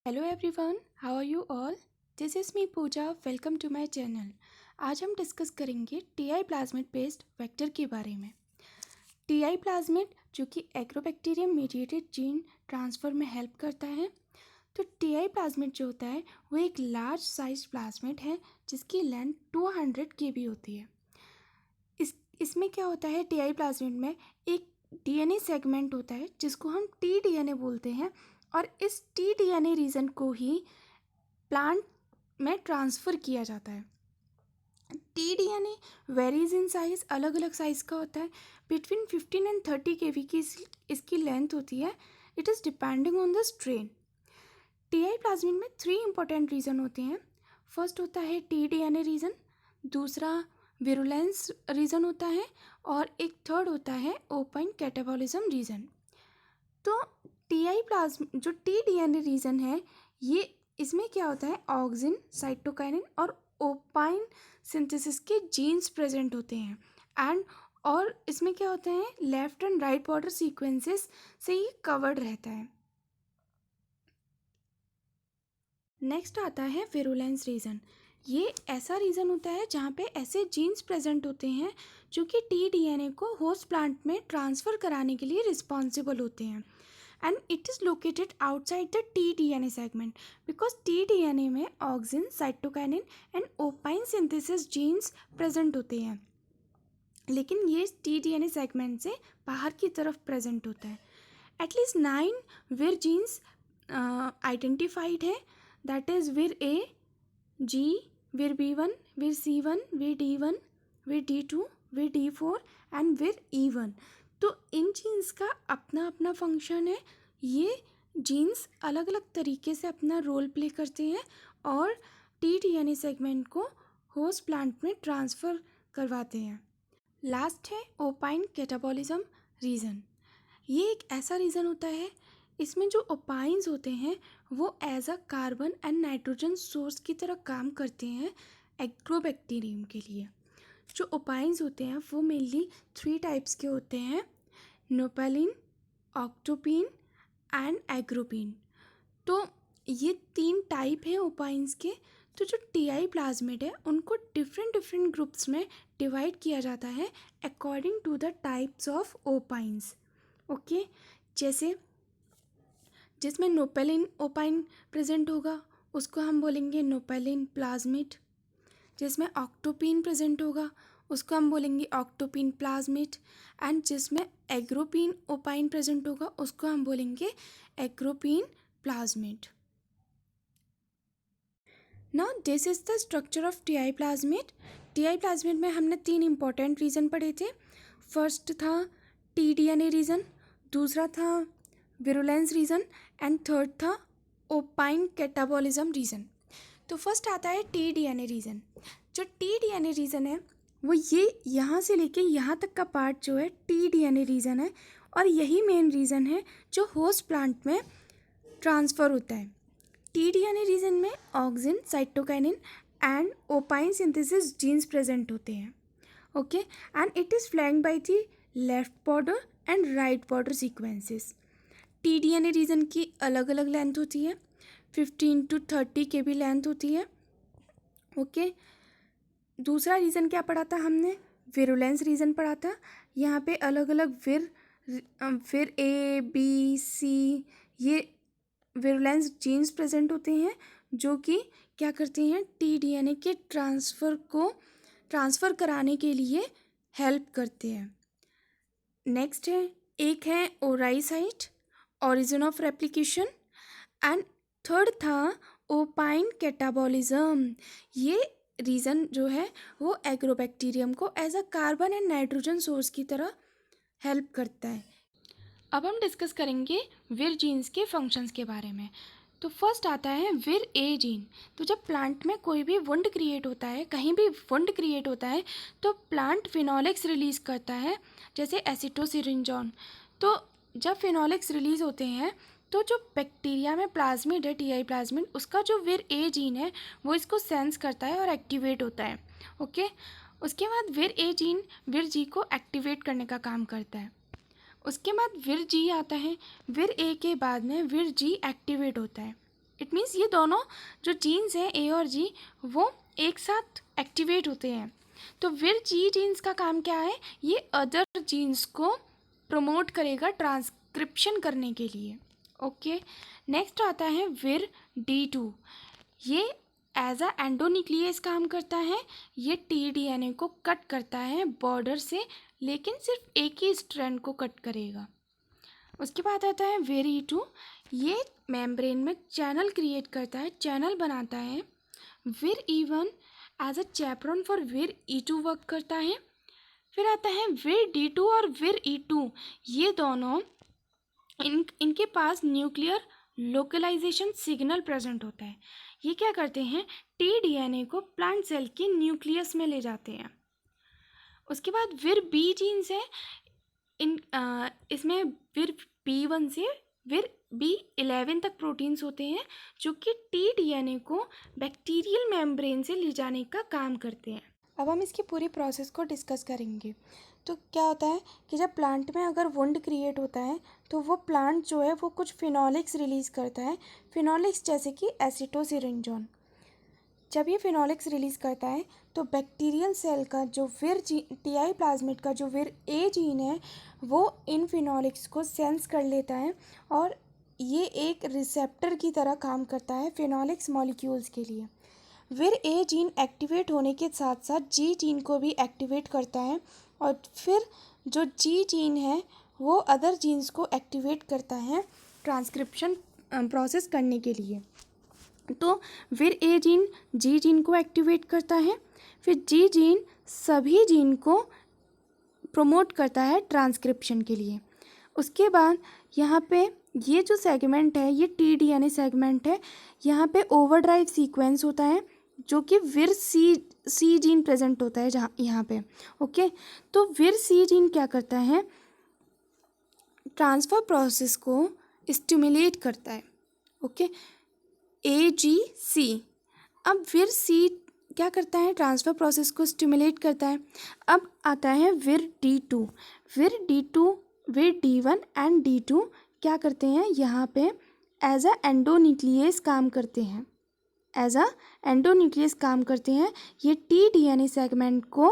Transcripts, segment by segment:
Hello everyone, how are you all. This is me Puja, welcome to my channel. आज हम discuss करेंगे TI plasmid based vector के बारे में। टीआई प्लाज्मिड जो कि एग्रोबैक्टीरियम मीडिएटेड जीन ट्रांसफ़र में हेल्प करता है। तो टीआई प्लाज्मिड जो होता है वो एक लार्ज साइज प्लाज्मिड है जिसकी लेंथ 200 केबी होती है। इसमें क्या होता है, टीआई प्लाज्मिड में एक डीएनए सेगमेंट होता है जिसको हम टीडीएनए बोलते हैं, और इस टीडीएनए रीजन को ही प्लांट में ट्रांसफ़र किया जाता है। टीडीएनए वेरीज इन साइज, अलग अलग साइज़ का होता है। बिटवीन 15 एंड 30 केवी की इसकी लेंथ होती है। It is depending on the strain. TI plasmid में 3 इंपॉर्टेंट रीजन होते हैं। फर्स्ट होता है टीडीएनए रीजन, दूसरा विरुलेंस रीजन होता है, और एक थर्ड होता है ओपन कैटाबॉलिज्म रीजन। तो टीआई प्लाज्म जो टीडीएनए रीजन है, ये इसमें क्या होता है, ऑक्सिन, साइटोकाइनिन और ओपाइन सिंथेसिस के जीन्स प्रेजेंट होते हैं और इसमें क्या होता है, left and right border sequences से ये कवर्ड रहता है। नेक्स्ट आता है विरुलेंस रीजन। ये ऐसा रीजन होता है जहाँ पे ऐसे जीन्स प्रेजेंट होते हैं जो कि टीडीएनए को होस्ट प्लांट में ट्रांसफ़र कराने के लिए रिस्पॉन्सिबल होते हैं, and it is located outside the tDNA segment because tDNA में auxin, cytokinin and opine synthesis genes present होते हैं, लेकिन ये tDNA सेगमेंट से बाहर की तरफ प्रेजेंट होता है। एटलीस्ट 9 विर जीन्स आइडेंटिफाइड है, दैट इज़ विर ए, जी, विर B1, विर C1, विर D1, विर D2, विर D4 एंड विर E1। तो इन जीन्स का अपना अपना फंक्शन है। ये जीन्स अलग अलग तरीके से अपना रोल प्ले करते हैं और टीडीएनए सेगमेंट को होस्ट प्लांट में ट्रांसफ़र करवाते हैं। लास्ट है ओपाइन कैटाबॉलिज्म रीजन। ये एक ऐसा रीजन होता है, इसमें जो ओपाइंस होते हैं वो as a carbon and nitrogen source की तरह काम करते हैं एग्रोबैक्टीरियम के लिए। जो ओपाइंस होते हैं वो मेनली 3 टाइप्स के होते हैं, नोपेलिन, ऑक्टोपिन एंड एग्रोपिन। तो ये 3 टाइप हैं ओपाइंस के। तो जो टीआई प्लाज्मिड है उनको डिफरेंट ग्रुप्स में डिवाइड किया जाता है according to the types of opines. Okay, जैसे जिसमें नोपेलिन ओपाइन प्रेजेंट होगा उसको हम बोलेंगे नोपेलिन प्लाज्मिड। जिसमें ऑक्टोपिन प्रेजेंट होगा उसको हम बोलेंगे ऑक्टोपिन प्लाज्मिड, एंड जिसमें एग्रोपिन ओपाइन प्रेजेंट होगा उसको हम बोलेंगे agropine plasmid. Now this is the structure of Ti plasmid. Ti plasmid में हमने 3 इंपॉर्टेंट रीजन पढ़े थे। फर्स्ट था टीडीएनए रीजन, दूसरा था विरुलेंस रीजन एंड थर्ड था ओपाइन कैटाबॉलिज्म रीजन। तो फर्स्ट आता है टीडीएनए रीजन। जो टीडीएनए रीजन है वो ये यहाँ से लेके यहाँ तक का पार्ट जो है टीडीएनए रीजन है, और यही मेन रीजन है जो होस्ट प्लांट में ट्रांसफ़र होता है। टीडीएनए रीजन में auxin, cytokinin and opine synthesis genes present होते हैं। Okay, and it is flanked by the left border and right border sequences. T DNA region की अलग अलग लेंथ होती है, 15 to 30 के भी लेंथ होती है। ओके, दूसरा रीज़न क्या पढ़ा था हमने, विरुलेंस रीज़न पढ़ा था। यहाँ पे अलग अलग विर ए, बी, सी, ये विरुलेंस जीन्स प्रेजेंट होते हैं जो कि क्या करते हैं, टीडीएनए के ट्रांसफ़र कराने के लिए हेल्प करते हैं। नेक्स्ट है, एक है ori site, origin of replication, and third था ओपाइन कैटाबॉलिज्म। ये रीज़न जो है वो एग्रोबैक्टीरियम को as a carbon and nitrogen source की तरह हेल्प करता है। अब हम डिस्कस करेंगे विर जीन्स के फंक्शंस के बारे में। तो फर्स्ट आता है विर ए जीन। तो जब प्लांट में कोई भी वुंड क्रिएट होता है, कहीं भी वुंड क्रिएट होता है, तो प्लांट फिनोलिक्स रिलीज़ करता है, जैसे एसिटोसिरिंजॉन। तो जब फिनोलिक्स रिलीज़ होते हैं तो जो बैक्टीरिया में प्लाज्मिड है, टीआई प्लाज्मिड, उसका जो विर ए जीन है वो इसको सेंस करता है और एक्टिवेट होता है। ओके, उसके बाद विर ए जीन विर जी को एक्टिवेट करने का काम करता है। उसके बाद विर जी आता है, विर ए के बाद में विर जी एक्टिवेट होता है। इट मीन्स ये दोनों जो जीन्स हैं ए और जी वो एक साथ एक्टिवेट होते हैं। तो फिर जी जीन्स का काम क्या है, ये अदर जीन्स को प्रमोट करेगा ट्रांसक्रिप्शन करने के लिए। ओके, नेक्स्ट आता है विर D2। ये एज अ एंडोन्यूक्लियस काम करता है। ये टीडीएनए को कट करता है बॉर्डर से, लेकिन सिर्फ एक ही स्ट्रैंड को कट करेगा। उसके बाद आता है विर E2। ये मेम्ब्रेन में चैनल क्रिएट करता है, चैनल बनाता है। विर E1 एज अ चैपरन फॉर विर E2 वर्क करता है। फिर आता है विर D2 और विर E2। ये दोनों इनके पास न्यूक्लियर लोकलाइजेशन सिग्नल प्रेजेंट होता है। ये क्या करते हैं, टीडीएनए को प्लांट सेल के न्यूक्लियस में ले जाते हैं। उसके बाद विर बी जीन्स है। इसमें विर B1 से विर B11 तक प्रोटीन्स होते हैं जो कि टीडीएनए को बैक्टीरियल मेम्ब्रेन से ले जाने का काम करते हैं। अब हम इसकी पूरी प्रोसेस को डिस्कस करेंगे। तो क्या होता है कि जब प्लांट में अगर वुंड क्रिएट होता है तो वो प्लांट जो है वो कुछ फिनोलिक्स रिलीज़ करता है। फिनोलिक्स जैसे कि एसिटोसिरिंजोन। जब ये फिनोलिक्स रिलीज़ करता है तो बैक्टीरियल सेल का जो विर टीआई प्लाज्मिड का जो विर ए जीन है वो इन फिनोलिक्स को सेंस कर लेता है और ये एक रिसेप्टर की तरह काम करता है फिनोलिक्स मॉलिक्यूल्स के लिए। विर ए जीन एक्टिवेट होने के साथ साथ जी जीन को भी एक्टिवेट करता है और फिर जो जी जीन है वो अदर जीन्स को एक्टिवेट करता है ट्रांसक्रिप्शन प्रोसेस करने के लिए। तो फिर ए जीन जी जीन को एक्टिवेट करता है, फिर जी जीन सभी जीन को प्रमोट करता है ट्रांसक्रिप्शन के लिए। उसके बाद यहाँ पे ये जो सेगमेंट है ये टीडीएनए सेगमेंट है। यहाँ पे ओवरड्राइव सीक्वेंस होता है जो कि विर सी जीन प्रेजेंट होता है जहाँ यहाँ पे। ओके, तो विर सी जीन क्या करता है, ट्रांसफ़र प्रोसेस को स्टिमुलेट करता है। Okay, AGC। अब विर सी क्या करता है, ट्रांसफ़र प्रोसेस को स्टिमुलेट करता है। अब आता है विर D2। विर D1 एंड D2 क्या करते हैं, यहाँ पे एज अ एंडोन्यूक्लियस काम करते हैं। एज अ एंडोन्यूक्लियस काम करते हैं। ये टीडीएनए सेगमेंट को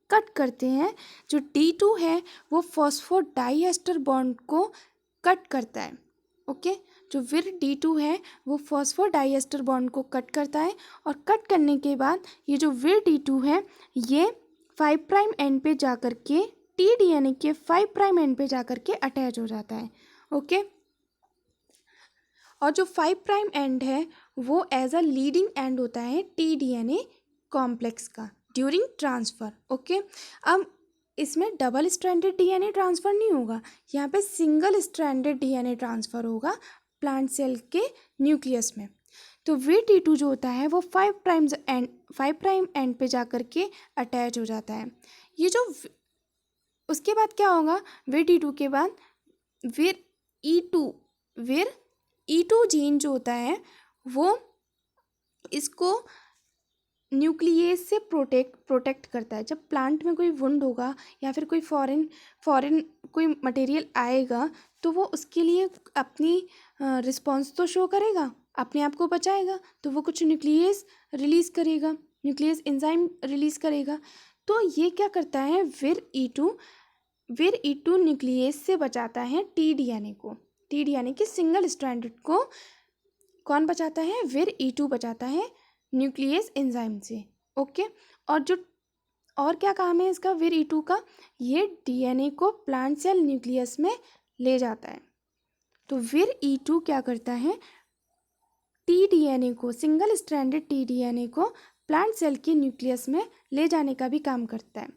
कट करते हैं। जो D2 है वो फॉस्फोडाइएस्टर बॉन्ड को कट करता है। ओके, जो विर D2 है वो फॉस्फोडाइएस्टर बॉन्ड को कट करता है और कट करने के बाद ये जो विर D2 है ये 5 प्राइम एंड पे जाकर के टीडीएनए के 5 प्राइम एंड पे जाकर के अटैच हो जाता है। ओके, और जो 5 प्राइम एंड है वो एज अ लीडिंग एंड होता है टीडीएनए कॉम्प्लेक्स का ड्यूरिंग ट्रांसफ़र। ओके, अब इसमें डबल स्ट्रैंडेड डीएनए ट्रांसफ़र नहीं होगा, यहाँ पे सिंगल स्ट्रैंडेड डीएनए ट्रांसफ़र होगा प्लांट सेल के न्यूक्लियस में। तो विर D2 जो होता है वो 5 प्राइम एंड पे जाकर के अटैच हो जाता है। ये जो उसके बाद क्या होगा, विर D2 के बाद विर E2 जीन जो होता है वो इसको न्यूक्लियस से प्रोटेक्ट करता है। जब प्लांट में कोई वुंड होगा या फिर कोई फॉरेन कोई मटेरियल आएगा तो वो उसके लिए अपनी रिस्पॉन्स तो शो करेगा, अपने आप को बचाएगा, तो वो कुछ न्यूक्लियस रिलीज़ करेगा, न्यूक्लियस एंजाइम रिलीज़ करेगा। तो ये क्या करता है, विर E2 न्यूक्लियस से बचाता है टीडीएनए को। टीडीएनए के सिंगल स्ट्रैंडेड को कौन बचाता है, विर E2 बचाता है न्यूक्लियस एंजाइम से। ओके, और क्या काम है इसका विर E2 का, ये डीएनए को प्लांट सेल न्यूक्लियस में ले जाता है। तो विर E2 क्या करता है, टीडीएनए को सिंगल स्ट्रैंडेड टीडीएनए को प्लांट सेल के न्यूक्लियस में ले जाने का भी काम करता है।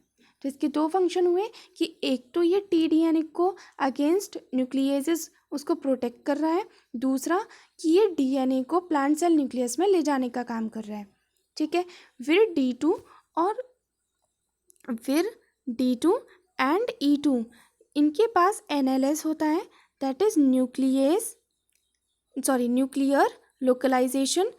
तो इसके दो फंक्शन हुए कि एक तो ये टीडीएनए को अगेंस्ट न्यूक्लियसेस उसको प्रोटेक्ट कर रहा है, दूसरा कि ये डीएनए को प्लांट सेल न्यूक्लियस में ले जाने का काम कर रहा है। ठीक है, विर D2 एंड E2 इनके पास NLS होता है, that is nuclear localisation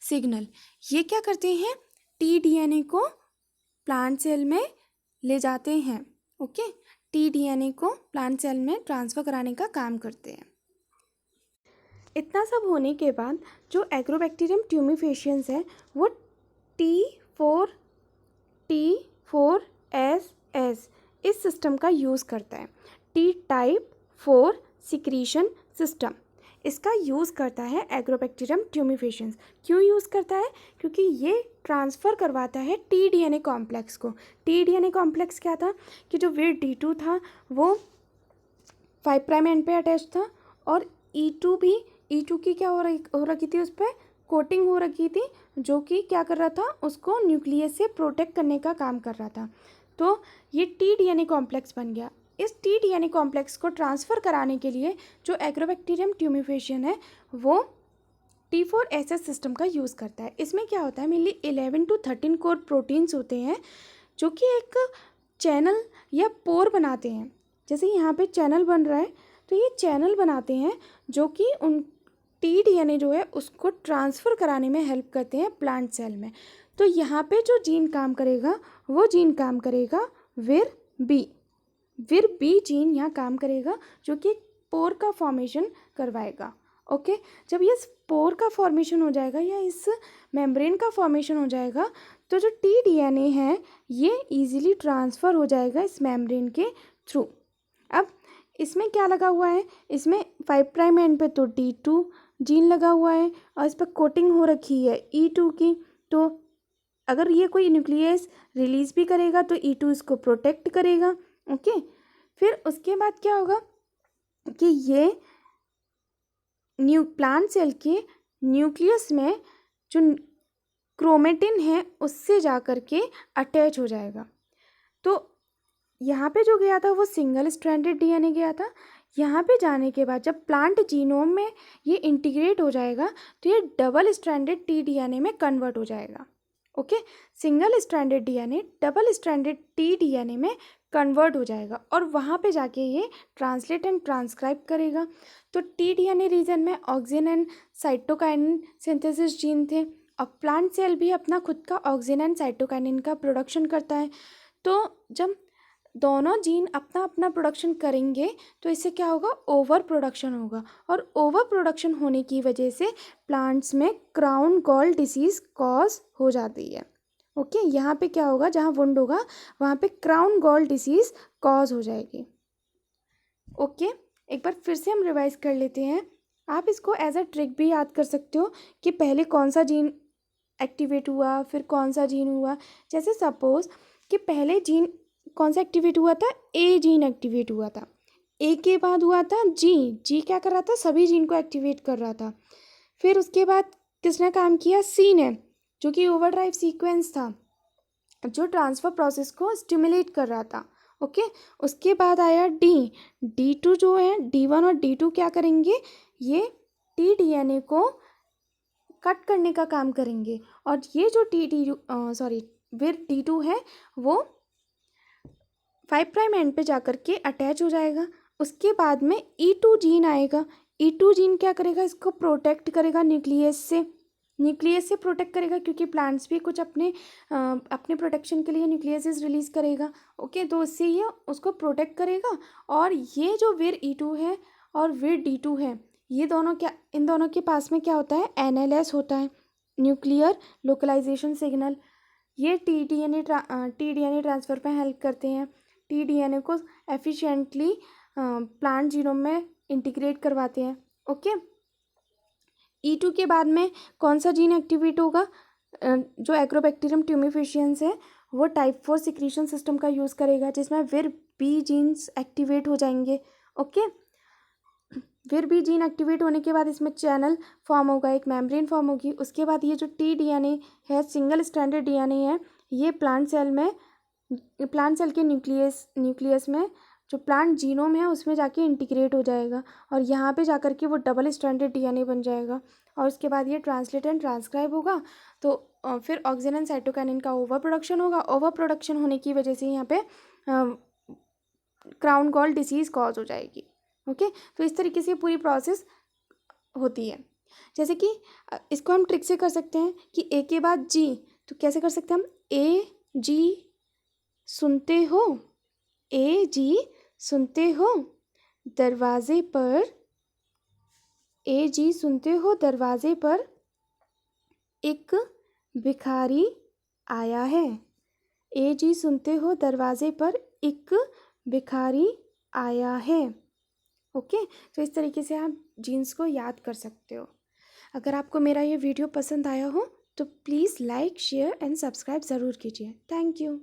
signal. ये क्या करते हैं, टीडीएनए को प्लांट सेल में ले जाते हैं। ओके, टीडीएनए को प्लांट सेल में ट्रांसफ़र कराने का काम करते हैं। इतना सब होने के बाद जो एग्रोबैक्टीरियम ट्यूमिफेशियंस है वो T4S इस सिस्टम का यूज़ करता है। टी टाइप 4 सिक्रीशन सिस्टम इसका यूज़ करता है एग्रोबैक्टीरियम ट्यूमिफेशियंस। क्यों यूज़ करता है? क्योंकि ये ट्रांसफ़र करवाता है टीडीएनए कॉम्प्लेक्स को। टीडीएनए कॉम्प्लेक्स क्या था कि जो वीर D2 था वो 5 प्राइम एंड पे अटैच था और E2 की क्या हो रखी थी, उस पर कोटिंग हो रखी थी, जो कि क्या कर रहा था, उसको न्यूक्लियस से प्रोटेक्ट करने का काम कर रहा था। तो ये टीडीएनए कॉम्प्लेक्स बन गया। इस टीडीएनए कॉम्प्लेक्स को ट्रांसफ़र कराने के लिए जो एग्रोबैक्टीरियम ट्यूमिफेशियन है वो T4SS सिस्टम का यूज़ करता है। इसमें क्या होता है, मेनली 11 to 13 कोर प्रोटीन्स होते हैं जो कि एक चैनल या पोर बनाते हैं। जैसे यहाँ पे चैनल बन रहा है, तो ये चैनल बनाते हैं जो कि उन टीडीएनए जो है उसको ट्रांसफ़र कराने में हेल्प करते हैं प्लांट सेल में। तो यहाँ पे जो जीन काम करेगा वो जीन काम करेगा विर बी जीन यहाँ काम करेगा, जो कि पोर का फॉर्मेशन करवाएगा। ओके, जब ये स्पोर का फॉर्मेशन हो जाएगा या इस मेम्ब्रेन का फॉर्मेशन हो जाएगा तो जो टीडीएनए है ये इजीली ट्रांसफ़र हो जाएगा इस मेम्ब्रेन के थ्रू। अब इसमें क्या लगा हुआ है, इसमें 5 प्राइम एंड पे तो D2 जीन लगा हुआ है और इस पर कोटिंग हो रखी है E2 की। तो अगर ये कोई न्यूक्लियस रिलीज़ भी करेगा तो E2 इसको प्रोटेक्ट करेगा। ओके, फिर उसके बाद क्या होगा कि ये प्लांट सेल के न्यूक्लियस में जो क्रोमेटिन है उससे जा कर के अटैच हो जाएगा। तो यहाँ पे जो गया था वो सिंगल स्ट्रैंडेड डीएनए गया था। यहाँ पे जाने के बाद जब प्लांट जीनोम में ये इंटीग्रेट हो जाएगा तो ये डबल स्ट्रैंडेड टीडीएनए में कन्वर्ट हो जाएगा। Okay, single stranded DNA double stranded T-DNA में कन्वर्ट हो जाएगा और वहाँ पे जाके ये ट्रांसलेट एंड ट्रांसक्राइब करेगा। तो टीडीएनए रीजन में auxin and cytokinin synthesis gene थे और प्लांट सेल भी अपना खुद का ऑक्सिन एंड साइटोकाइनिन का प्रोडक्शन करता है। तो जब दोनों जीन अपना अपना प्रोडक्शन करेंगे तो इससे क्या होगा, ओवर प्रोडक्शन होगा और ओवर प्रोडक्शन होने की वजह से प्लांट्स में क्राउन गॉल डिसीज़ कॉज हो जाती है। ओके, यहाँ पे क्या होगा, जहाँ वुंड होगा वहाँ पे क्राउन गॉल डिसीज़ कॉज हो जाएगी। ओके, एक बार फिर से हम रिवाइज कर लेते हैं। आप इसको एज अ ट्रिक भी याद कर सकते हो कि पहले कौन सा जीन एक्टिवेट हुआ फिर कौन सा जीन हुआ। जैसे सपोज कि पहले जीन कौन सा एक्टिवेट हुआ था, ए जीन एक्टिवेट हुआ था, ए के बाद हुआ था जी क्या कर रहा था, सभी जीन को एक्टिवेट कर रहा था। फिर उसके बाद किसने काम किया, सी ने, जो कि ओवरड्राइव सीक्वेंस था जो ट्रांसफ़र प्रोसेस को स्टिमुलेट कर रहा था। ओके, उसके बाद आया D2 जो है, D1 और D2 क्या करेंगे, ये टीडीएनए को कट करने का काम करेंगे और ये जो विर D2 है वो 5 प्राइम एंड पे जाकर के अटैच हो जाएगा। उसके बाद में E2 जीन आएगा। E2 जीन क्या करेगा, इसको प्रोटेक्ट करेगा न्यूक्लियस से प्रोटेक्ट करेगा, क्योंकि प्लांट्स भी कुछ अपने प्रोटेक्शन के लिए न्यूक्लियस रिलीज़ करेगा। ओके, तो इससे ये उसको प्रोटेक्ट करेगा। और ये जो विर E2 है और विर D2 है, ये दोनों इन दोनों के पास में क्या होता है, NLS होता है, न्यूक्लियर लोकलाइजेशन सिग्नल। ये टीडीएनए ट्रांसफ़र पे हेल्प करते हैं, टीडीएनए को एफिशिएंटली प्लांट जीनोम में इंटीग्रेट करवाते हैं। ओके, E2 के बाद में कौन सा जीन एक्टिवेट होगा, जो एग्रोबैक्टीरियम ट्यूमिफेशियंस है वो टाइप 4 सिक्रीशन सिस्टम का यूज़ करेगा, जिसमें विर बी जीन्स एक्टिवेट हो जाएंगे। ओके, विर बी जीन एक्टिवेट होने के बाद इसमें चैनल फॉर्म होगा, एक मेम्ब्रेन फॉर्म होगी। उसके बाद ये जो टीडीएनए है, सिंगल स्ट्रैंडेड डीएनए है, ये प्लांट सेल के न्यूक्लियस में जो प्लांट जीनोम है उसमें जाके इंटीग्रेट हो जाएगा और यहाँ पे जाकर के वो डबल स्ट्रैंडेड डीएनए बन जाएगा और उसके बाद ये ट्रांसलेट एंड ट्रांसक्राइब होगा। तो फिर ऑक्सिन एंड साइटोकाइनिन का ओवर प्रोडक्शन होगा। ओवर प्रोडक्शन होने की वजह से यहाँ पे क्राउन गॉल डिसीज़ कॉज हो जाएगी। ओके, तो इस तरीके से पूरी प्रोसेस होती है। जैसे कि इसको हम ट्रिक से कर सकते हैं कि ए के बाद जी, तो कैसे कर सकते हैं हम, ए जी सुनते हो, ए जी सुनते हो, दरवाजे पर ए जी सुनते हो दरवाजे पर एक भिखारी आया है। ए जी सुनते हो दरवाजे पर एक भिखारी आया है। ओके, तो इस तरीके से आप जीन्स को याद कर सकते हो। अगर आपको मेरा ये वीडियो पसंद आया हो तो please like share and subscribe ज़रूर कीजिए। Thank you.